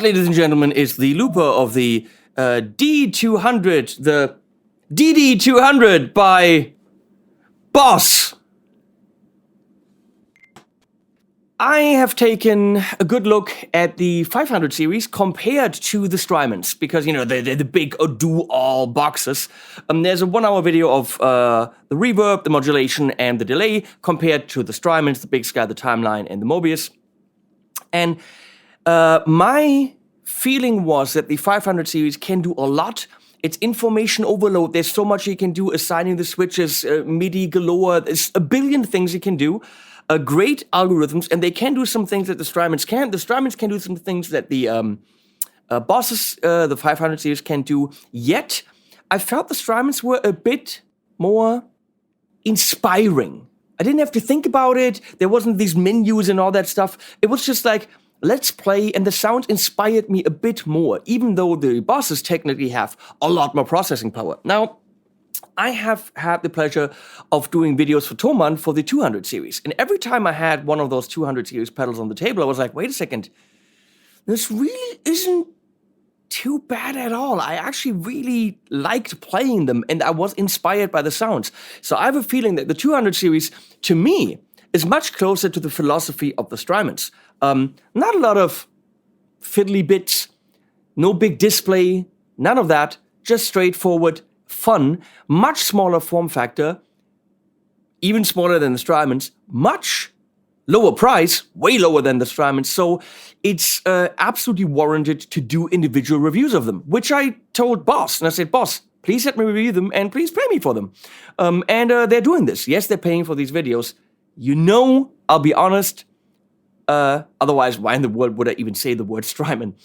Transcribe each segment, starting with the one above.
That, ladies and gentlemen, is the looper of the D200, the DD200 by Boss. I have taken a good look at the 500 series compared to the Strymons, because, you know, they're the big do-all boxes. There's a 1-hour video of the reverb, the modulation, and the delay compared to the Strymons, the Big Sky, the Timeline, and the Mobius. And my feeling was that the 500 series can do a lot. It's information overload. There's so much you can do, assigning the switches, MIDI galore. There's a billion things you can do. Great algorithms, and they can do some things that the Strymons can. The Strymons can do some things that the Bosses, the 500 series, can do. Yet, I felt the Strymons were a bit more inspiring. I didn't have to think about it. There wasn't these menus and all that stuff. It was just like, let's play, and the sound inspired me a bit more, even though the Bosses technically have a lot more processing power. Now, I have had the pleasure of doing videos for Thomann for the 200 series, and every time I had one of those 200 series pedals on the table, I was like, wait a second, this really isn't too bad at all. I actually really liked playing them, and I was inspired by the sounds. So I have a feeling that the 200 series, to me, is much closer to the philosophy of the Strymons. Not a lot of fiddly bits, no big display, none of that, just straightforward, fun, much smaller form factor, even smaller than the Strymons, much lower price, way lower than the Strymons, so it's absolutely warranted to do individual reviews of them, which I told Boss, and I said, Boss, please let me review them, and please pay me for them. And they're doing this. Yes, they're paying for these videos. You know, I'll be honest, otherwise, why in the world would I even say the word Strymon?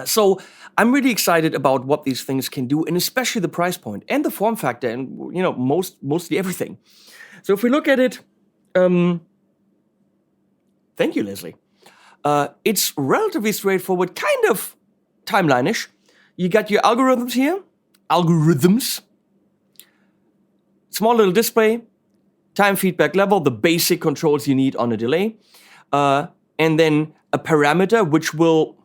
So I'm really excited about what these things can do, and especially the price point and the form factor, and, you know, mostly everything. So if we look at it, thank you, Leslie. It's relatively straightforward, kind of timeline-ish. You got your algorithms here, small little display, time feedback level, the basic controls you need on a delay, and then a parameter which will.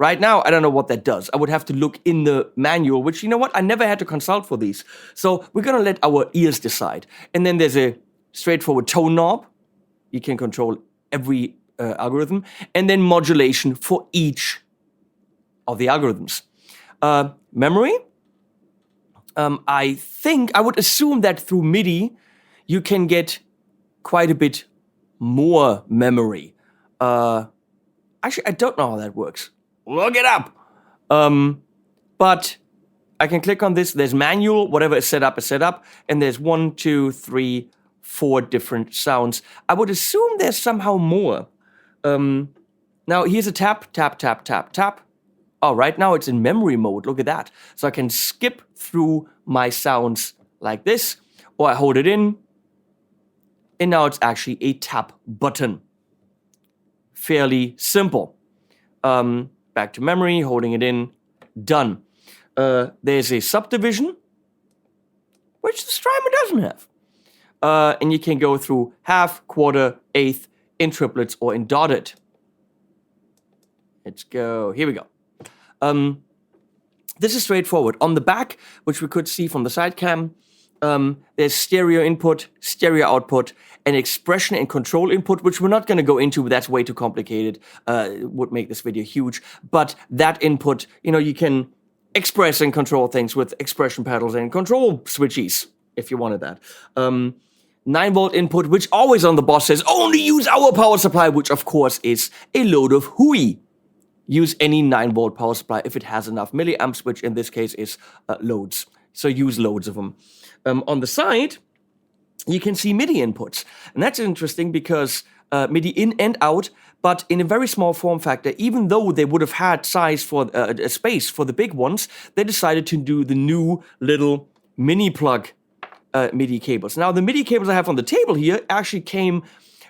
Right now, I don't know what that does. I would have to look in the manual, which, you know what, I never had to consult for these. So we're gonna let our ears decide. And then there's a straightforward tone knob. You can control every algorithm. And then modulation for each of the algorithms. Memory. I would assume that through MIDI, you can get quite a bit more memory. Actually, I don't know how that works. Look it up. But I can click on this. There's manual, whatever is set up, and there's 1, 2, 3, 4 different sounds. I would assume there's somehow more. Now here's a tap, tap, tap, tap, tap. Oh, right now it's in memory mode. Look at that. So I can skip through my sounds like this, or I hold it in, and now it's actually a tap button. Fairly simple. Back to memory, holding it in, done. There's a subdivision, which the Strymon doesn't have. And you can go through half, quarter, eighth, in triplets, or in dotted. Let's go, here we go. This is straightforward. On the back, which we could see from the side cam, there's stereo input, stereo output, and expression and control input, which we're not going to go into. That's way too complicated. It would make this video huge. But that input, you know, you can express and control things with expression pedals and control switchies, if you wanted that. 9-volt input, which always on the Boss says, only use our power supply, which of course is a load of hooey. Use any 9-volt power supply if it has enough milliamps, which in this case is loads. So use loads of them. On the side, you can see MIDI inputs. And that's interesting because MIDI in and out, but in a very small form factor. Even though they would have had size for a space for the big ones, they decided to do the new little mini plug MIDI cables. Now, the MIDI cables I have on the table here actually came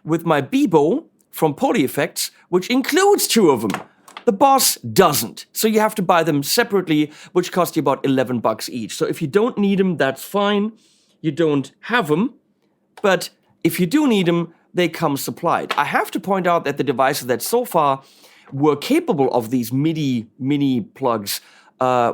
with my Bebo from Poly Effects, which includes 2 of them. The Boss doesn't, so you have to buy them separately, which cost you about $11 each. So if you don't need them, that's fine. You don't have them, but if you do need them, they come supplied. I have to point out that the devices that so far were capable of these MIDI mini plugs,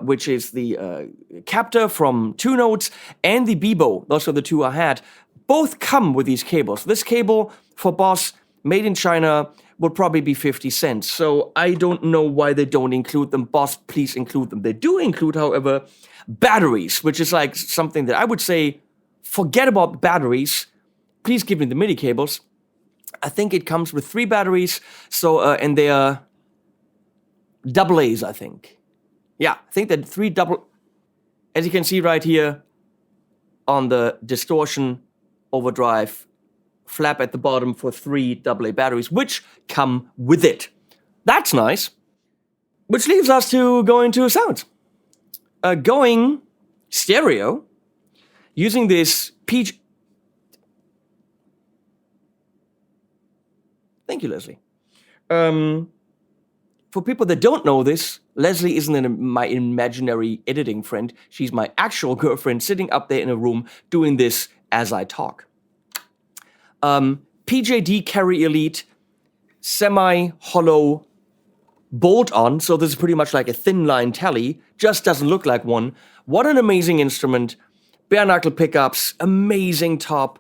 which is the captor from 2 Notes and the Bebo. Those are the two I had. Both come with these cables. This cable for Boss, made in China, would probably be 50 cents. So I don't know why they don't include them. Boss, please include them. They do include, however, batteries, which is like something that I would say, forget about batteries. Please give me the MIDI cables. I think it comes with 3 batteries. So, and they are double A's, I think. Yeah, I think that 3 double, as you can see right here on the distortion overdrive flap at the bottom for 3 AA batteries, which come with it. That's nice. Which leaves us to go into sounds. Going stereo, using this Thank you, Leslie. For people that don't know this, Leslie isn't my imaginary editing friend. She's my actual girlfriend sitting up there in a room doing this as I talk. PJD Carry Elite semi-hollow bolt-on, so this is pretty much like a thin line tele, just doesn't look like one. What an amazing instrument. Bare knuckle pickups, amazing top,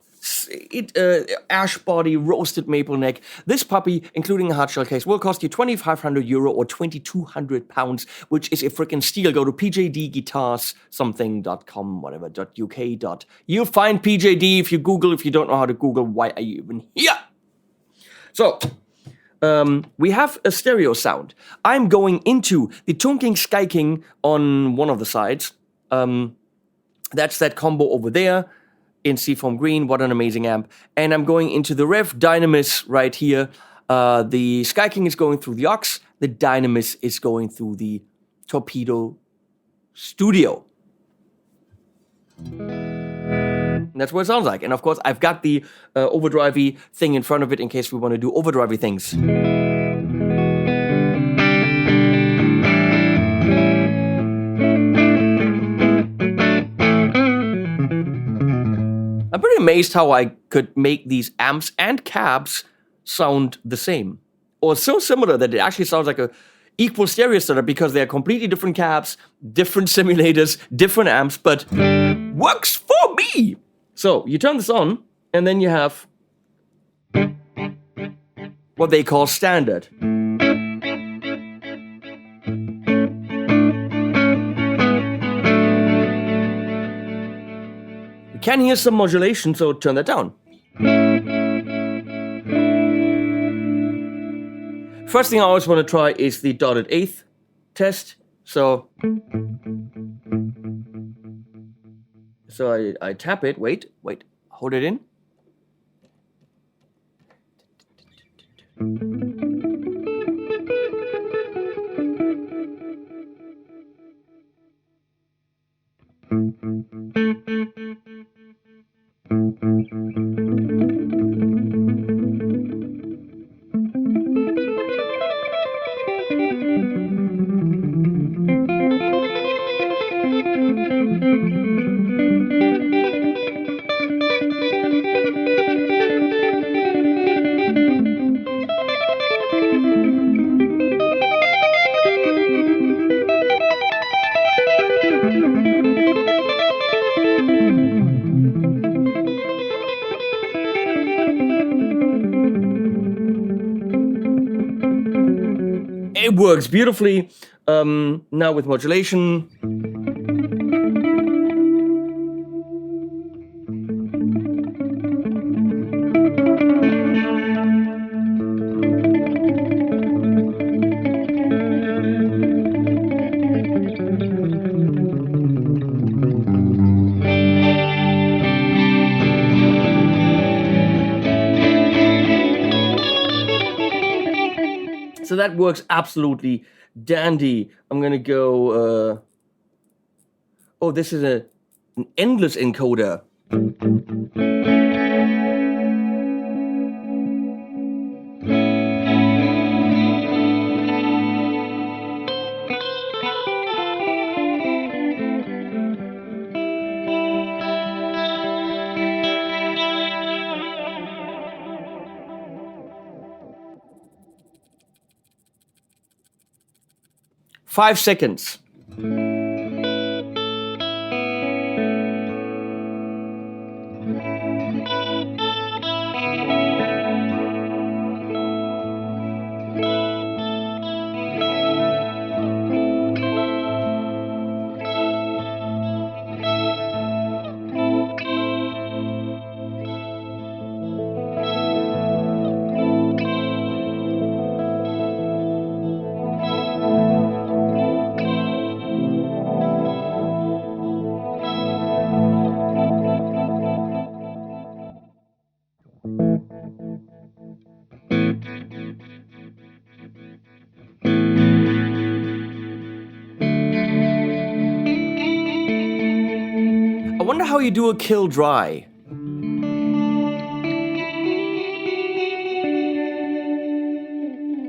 ash body, roasted maple neck. This puppy, including a hard shell case, will cost you €2,500 or 2,200 pounds, which is a freaking steal. Go to pjdguitars.com, whatever, .uk. You'll find PJD if you Google. If you don't know how to Google, why are you even here? So, we have a stereo sound. I'm going into the Tunking Sky King on one of the sides. That's that combo over there in Seafoam Green. What an amazing amp. And I'm going into the Rev Dynamis right here. The Sky King is going through the aux. The Dynamis is going through the Torpedo Studio. And that's what it sounds like. And of course, I've got the overdrivey thing in front of it in case we want to do overdrivey things. I'm pretty amazed how I could make these amps and cabs sound the same. Or so similar that it actually sounds like a equal stereo setup because they're completely different cabs, different simulators, different amps, but works for me! So, you turn this on, and then you have what they call standard. You can hear some modulation, so turn that down. First thing I always want to try is the dotted eighth test. So I tap it, wait, hold it in. It works beautifully. Now with modulation. So that works absolutely dandy. I'm gonna go, oh, this is an endless encoder. 5 seconds. I wonder how you do a kill dry.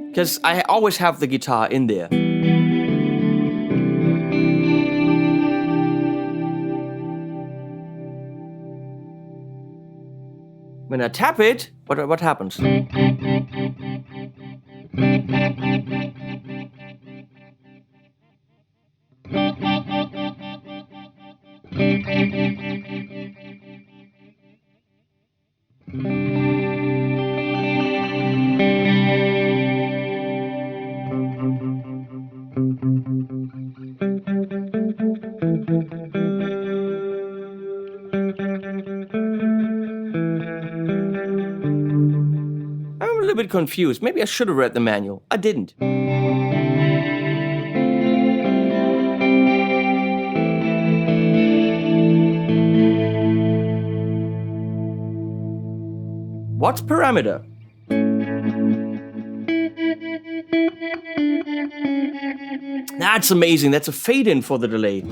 Because I always have the guitar in there. When I tap it, what happens? I'm a little bit confused. Maybe I should have read the manual. I didn't. What's parameter? That's amazing. That's a fade-in for the delay.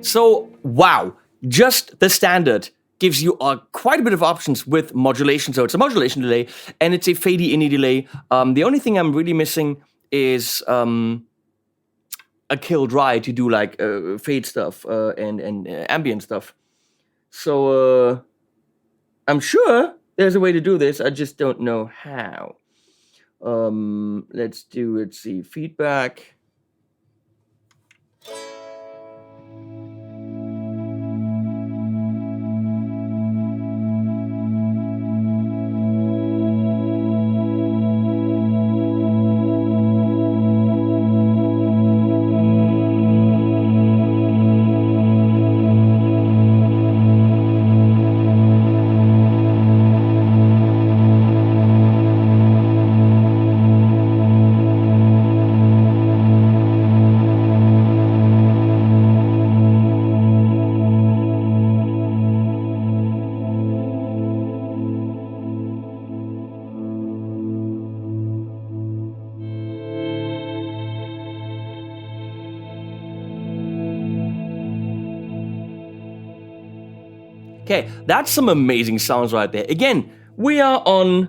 So, wow, just the standard gives you quite a bit of options with modulation. So it's a modulation delay, and it's a fadey-inny delay. The only thing I'm really missing is a kill dry to do like fade stuff and ambient stuff. So I'm sure there's a way to do this. I just don't know how. Let's see, feedback. Okay, that's some amazing sounds right there. Again, we are on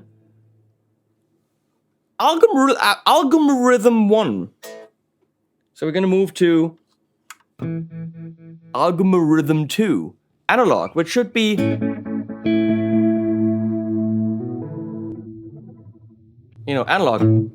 algorithm 1. So we're going to move to algorithm 2, analog, which should be analog.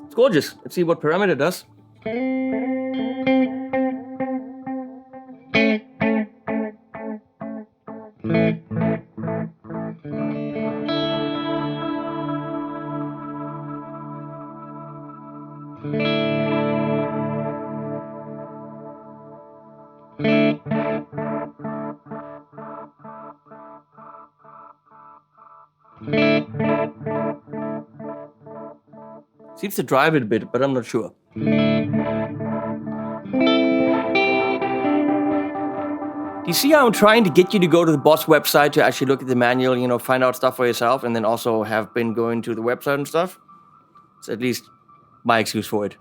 It's gorgeous. Let's see what parameter does. Seems to drive it a bit, but I'm not sure. Do you see how I'm trying to get you to go to the Boss website to actually look at the manual, you know, find out stuff for yourself, and then also have been going to the website and stuff? It's at least my excuse for it.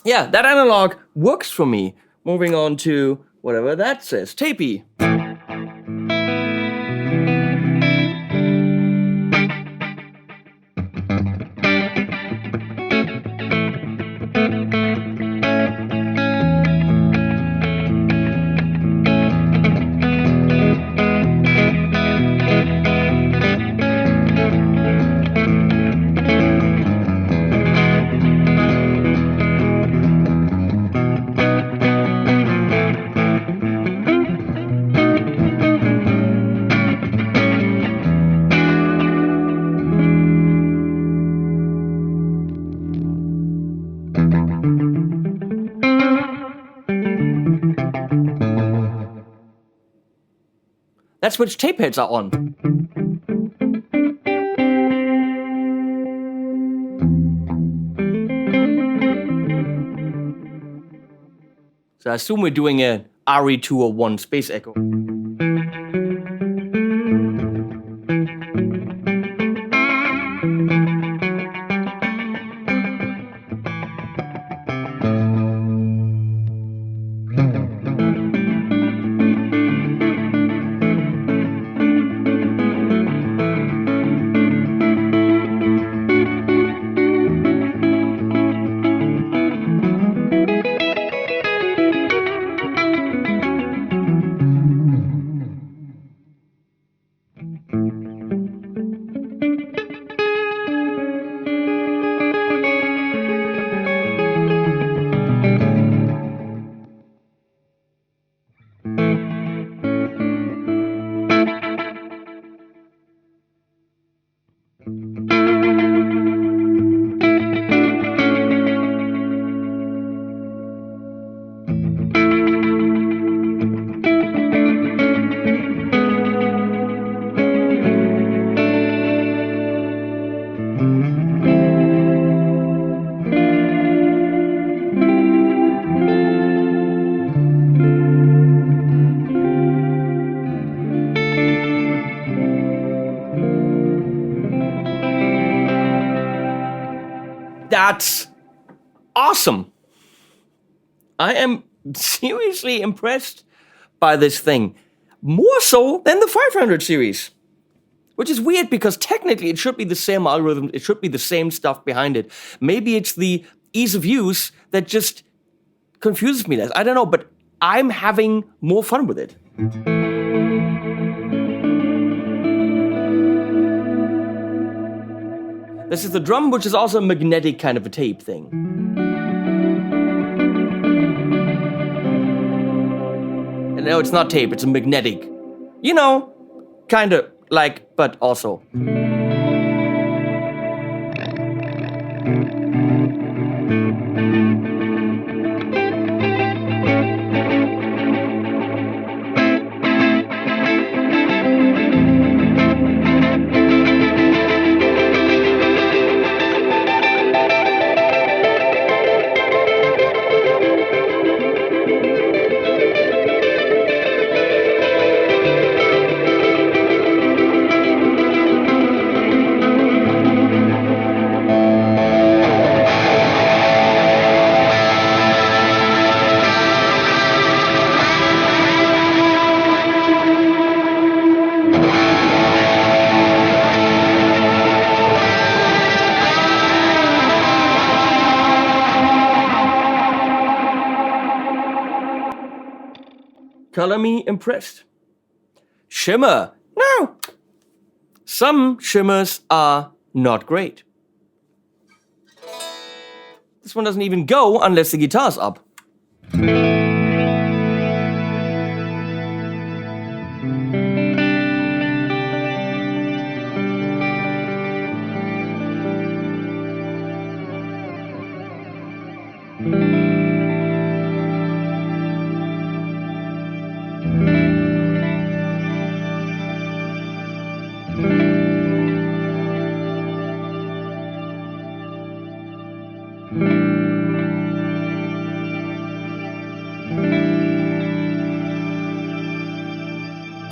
Yeah, that analog works for me. Moving on to whatever that says, tapey. That's which tape heads are on. So I assume we're doing a RE201 space echo. That's awesome. I am seriously impressed by this thing. More so than the 500 series. Which is weird because technically it should be the same algorithm, it should be the same stuff behind it. Maybe it's the ease of use that just confuses me less. I don't know, but I'm having more fun with it. This is the drum, which is also a magnetic kind of a tape thing. And no, it's not tape, it's a magnetic. You know, kind of like, but also. Color me impressed. Shimmer. No. Some shimmers are not great. This one doesn't even go unless the guitar's up.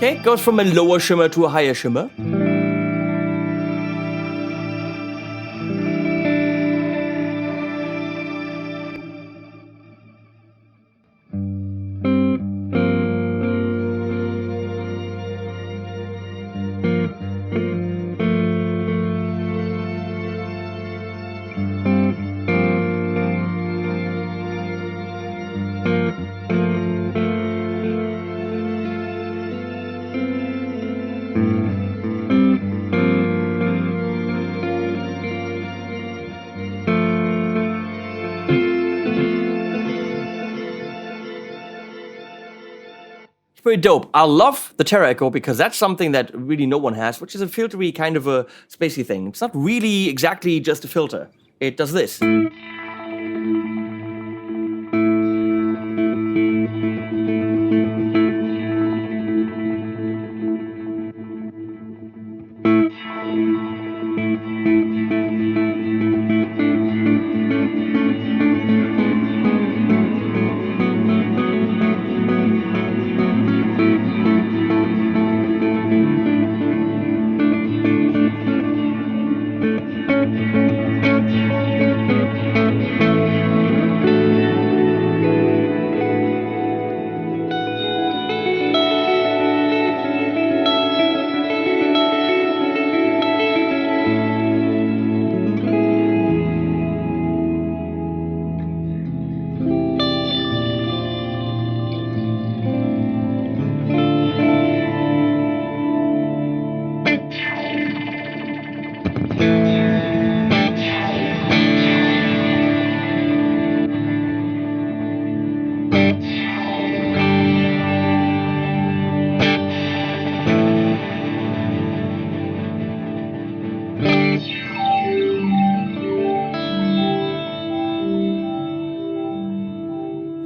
Okay, goes from a lower shimmer to a higher shimmer. Pretty dope. I love the Tera Echo because that's something that really no one has, which is a filtery kind of a spacey thing. It's not really exactly just a filter. It does this.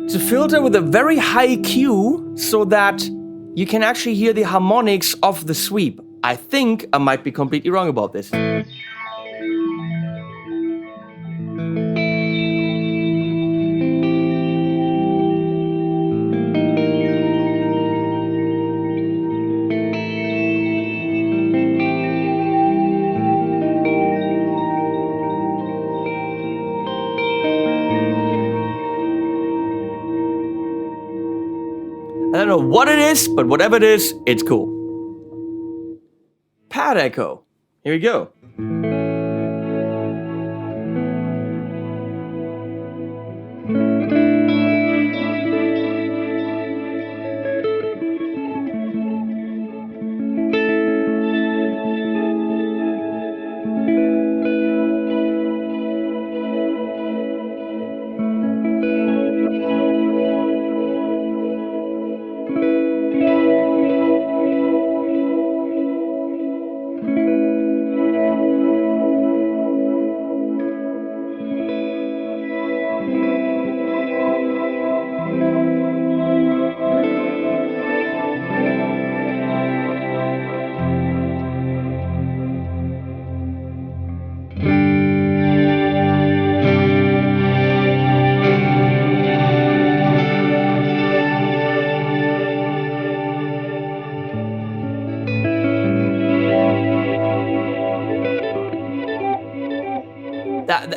It's a filter with a very high Q so that you can actually hear the harmonics of the sweep. I think I might be completely wrong about this. I don't know what it is, but whatever it is, it's cool. Pad echo. Here we go.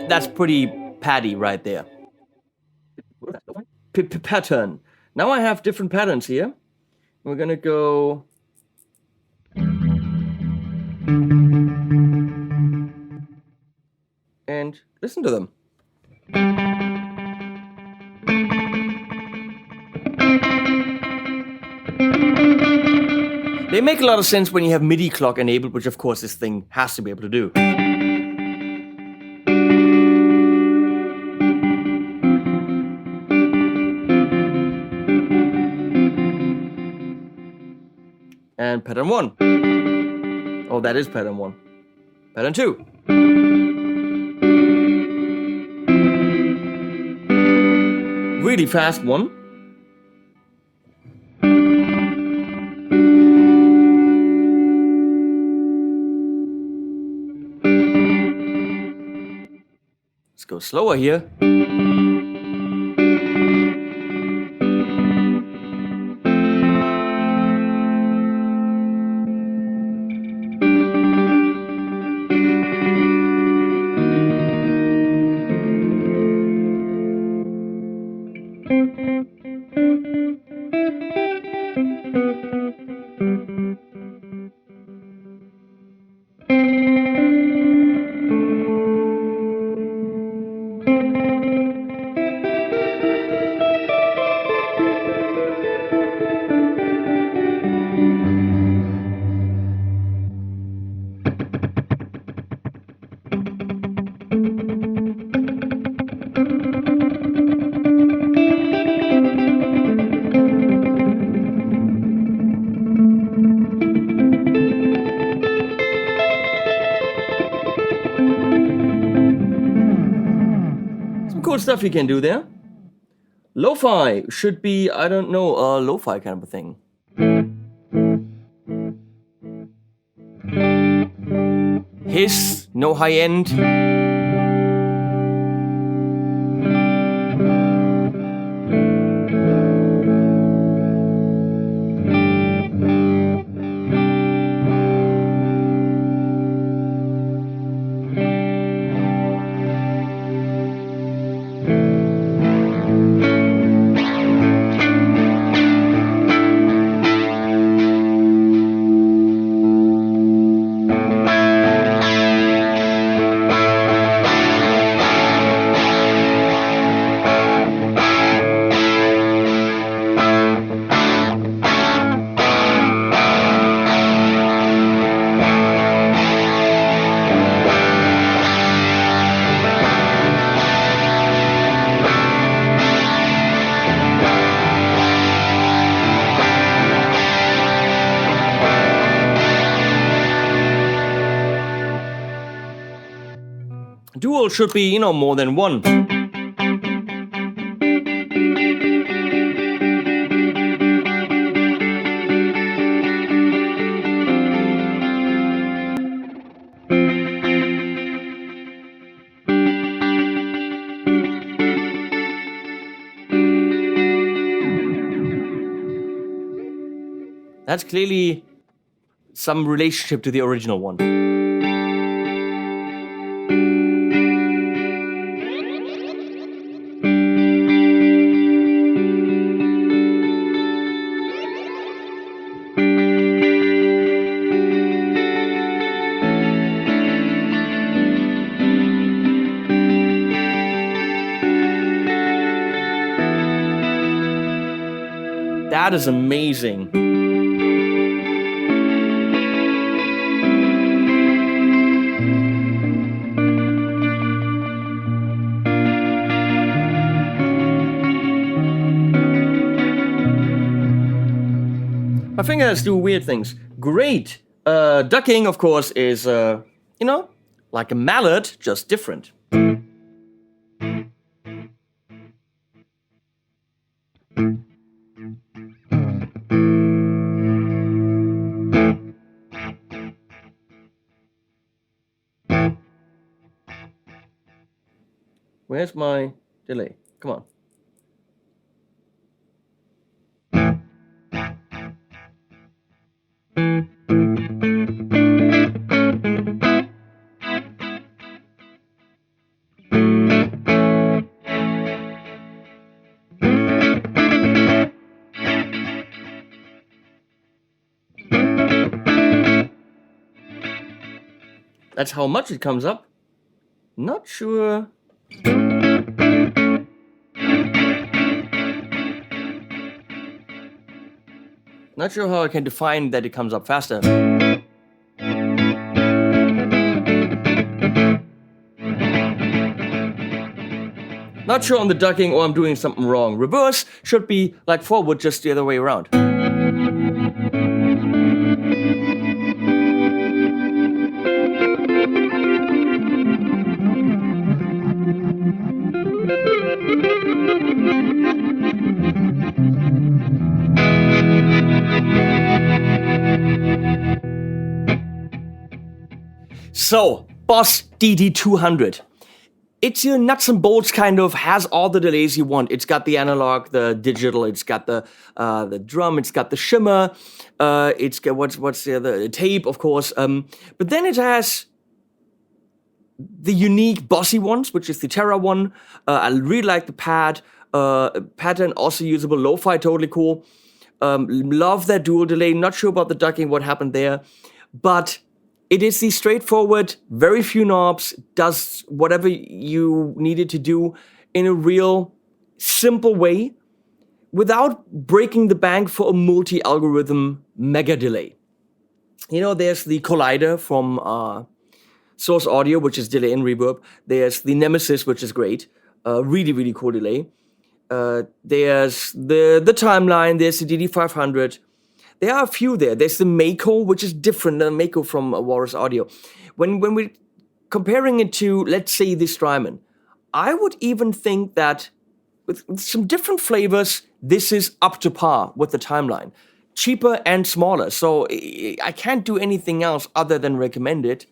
That's pretty paddy right there. Pattern. Now I have different patterns here. We're gonna go. And listen to them. They make a lot of sense when you have MIDI clock enabled, which of course this thing has to be able to do. And pattern 1. Oh, that is pattern 1. Pattern 2. Really fast one. Let's go slower here. Cool stuff you can do there. Lo-fi should be, I don't know, lo-fi kind of a thing. Hiss, no high end. Dual should be, you know, more than one. That's clearly some relationship to the original one. That is amazing. My fingers do weird things. Great. Ducking, of course, is, you know, like a mallet, just different. Where's my delay? Come on. That's how much it comes up. Not sure. Not sure how I can define that it comes up faster. Not sure on the ducking or I'm doing something wrong. Reverse should be like forward, just the other way around. So, Boss DD200. It's your nuts and bolts kind of, has all the delays you want. It's got the analog, the digital, it's got the drum, it's got the shimmer, it's got what's the other, tape, of course. But then it has the unique bossy ones, which is the Tera one. I really like the pad pattern, also usable, lo-fi, totally cool. Love that dual delay. Not sure about the ducking, what happened there, but it is the straightforward, very few knobs, does whatever you need it to do in a real simple way without breaking the bank for a multi-algorithm mega delay. You know, there's the Collider from Source Audio, which is delay and reverb. There's the Nemesis, which is great. Really, really cool delay. There's the Timeline, there's the DD500. There are a few there. There's the Mako, which is different than Mako from Walrus Audio. When we're comparing it to, let's say, the Strymon, I would even think that with some different flavors, this is up to par with the Timeline. Cheaper and smaller, so I can't do anything else other than recommend it.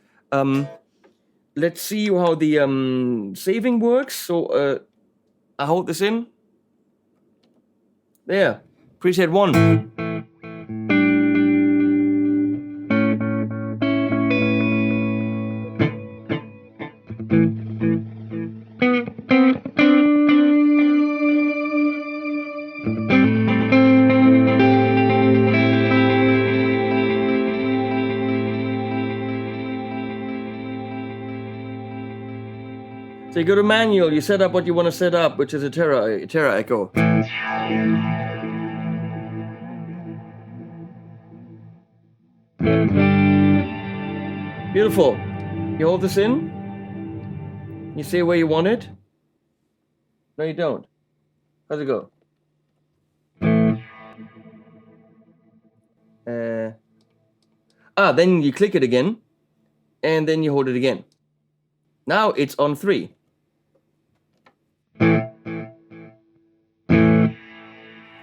Let's see how the saving works. So I hold this in. There, preset 1. So you go to manual, you set up what you want to set up, which is a Tera echo. Beautiful. You hold this in. You say where you want it. No, you don't. How's it go? Then you click it again, and then you hold it again. Now it's on 3.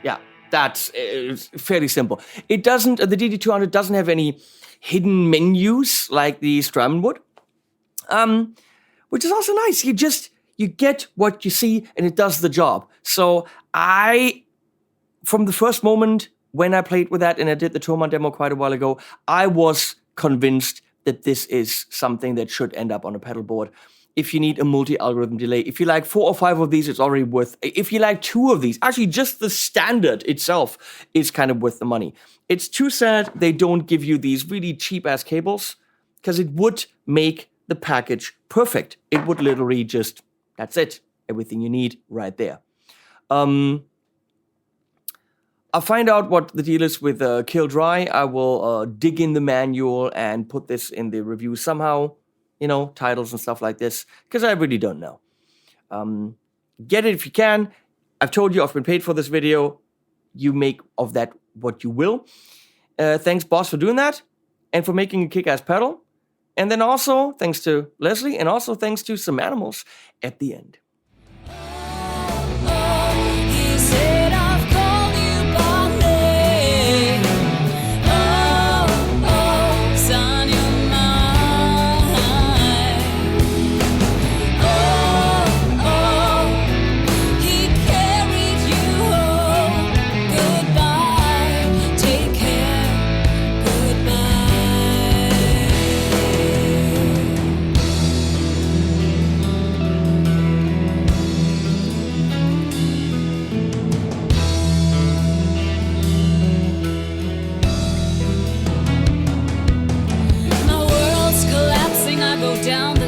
Yeah, that's fairly simple. It doesn't, the DD200 doesn't have any hidden menus like the Strymon would, which is also nice. You get what you see and it does the job. So from the first moment when I played with that and I did the Thomann demo quite a while ago, I was convinced that this is something that should end up on a pedal board. If you need a multi-algorithm delay, if you like 4 or 5 of these, it's already worth. If you like 2 of these, actually just the standard itself is kind of worth the money. It's too sad they don't give you these really cheap-ass cables, because it would make the package perfect. It would literally just, that's it, everything you need right there. I'll find out what the deal is with Kill Dry. I will dig in the manual and put this in the review somehow. You know, titles and stuff like this, because I really don't know. Get it if you can. I've told you I've been paid for this video. You make of that what you will. Thanks, Boss, for doing that, and for making a kick-ass pedal. And then also, thanks to Leslie, and also thanks to some animals at the end. Down